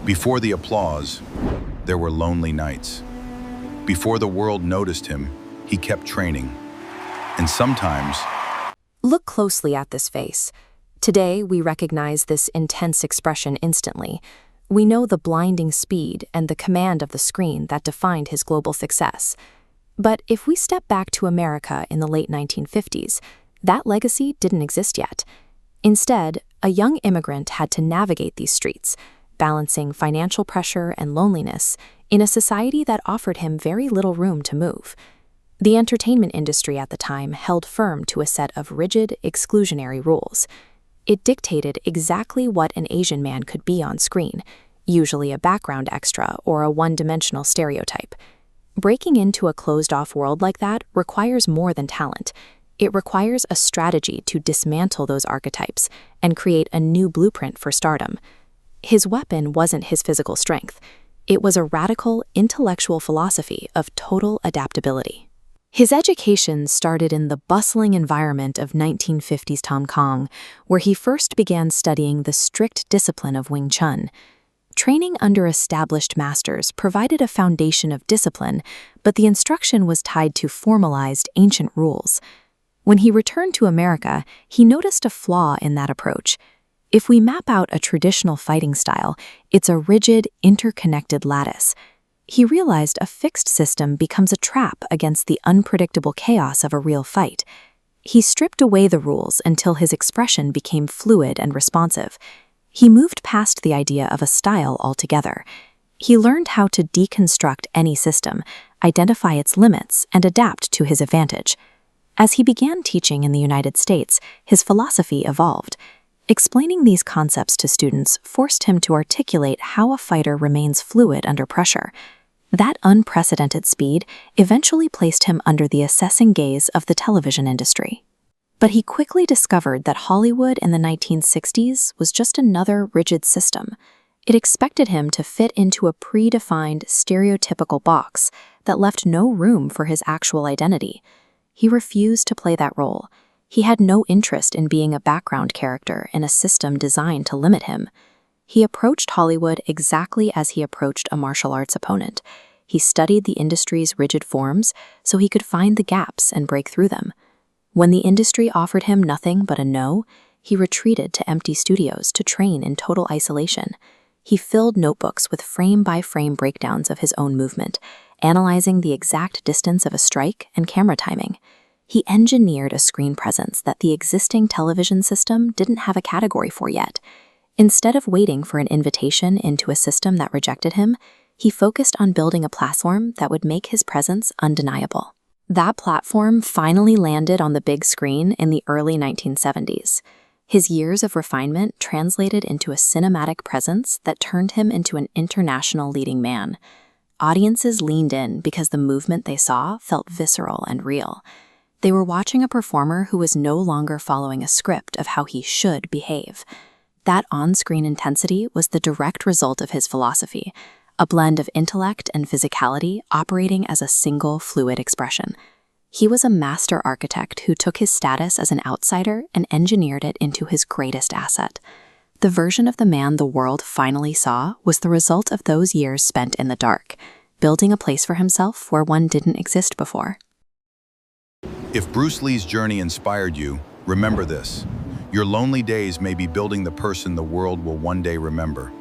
Before the applause, there were lonely nights. Before the world noticed him, he kept training. And sometimes, Look closely at this face. Today, we recognize this intense expression instantly. We know the blinding speed and the command of the screen that defined his global success. But if we step back to America in the late 1950s, that legacy didn't exist yet. Instead, a young immigrant had to navigate these streets, balancing financial pressure and loneliness in a society that offered him very little room to move. The entertainment industry at the time held firm to a set of rigid, exclusionary rules. It dictated exactly what an Asian man could be on screen, usually a background extra or a one-dimensional stereotype. Breaking into a closed-off world like that requires more than talent. It requires a strategy to dismantle those archetypes and create a new blueprint for stardom. His weapon wasn't his physical strength. It was a radical, intellectual philosophy of total adaptability. His education started in the bustling environment of 1950s Hong Kong, where he first began studying the strict discipline of Wing Chun. Training under established masters provided a foundation of discipline, but the instruction was tied to formalized ancient rules. When he returned to America, he noticed a flaw in that approach. If we map out a traditional fighting style, it's a rigid, interconnected lattice. He realized a fixed system becomes a trap against the unpredictable chaos of a real fight. He stripped away the rules until his expression became fluid and responsive. He moved past the idea of a style altogether. He learned how to deconstruct any system, identify its limits, and adapt to his advantage. As he began teaching in the United States, his philosophy evolved. Explaining these concepts to students forced him to articulate how a fighter remains fluid under pressure. That unprecedented speed eventually placed him under the assessing gaze of the television industry. But he quickly discovered that Hollywood in the 1960s was just another rigid system. It expected him to fit into a predefined, stereotypical box that left no room for his actual identity. He refused to play that role. He had no interest in being a background character in a system designed to limit him. He approached Hollywood exactly as he approached a martial arts opponent. He studied the industry's rigid forms so he could find the gaps and break through them. When the industry offered him nothing but a no, he retreated to empty studios to train in total isolation. He filled notebooks with frame-by-frame breakdowns of his own movement, analyzing the exact distance of a strike and camera timing. He engineered a screen presence that the existing television system didn't have a category for yet. Instead of waiting for an invitation into a system that rejected him, he focused on building a platform that would make his presence undeniable. That platform finally landed on the big screen in the early 1970s. His years of refinement translated into a cinematic presence that turned him into an international leading man. Audiences leaned in because the movement they saw felt visceral and real. They were watching a performer who was no longer following a script of how he should behave. That on-screen intensity was the direct result of his philosophy, a blend of intellect and physicality operating as a single fluid expression. He was a master architect who took his status as an outsider and engineered it into his greatest asset. The version of the man the world finally saw was the result of those years spent in the dark, building a place for himself where one didn't exist before. if Bruce Lee's journey inspired you, remember this: your lonely days may be building the person the world will one day remember.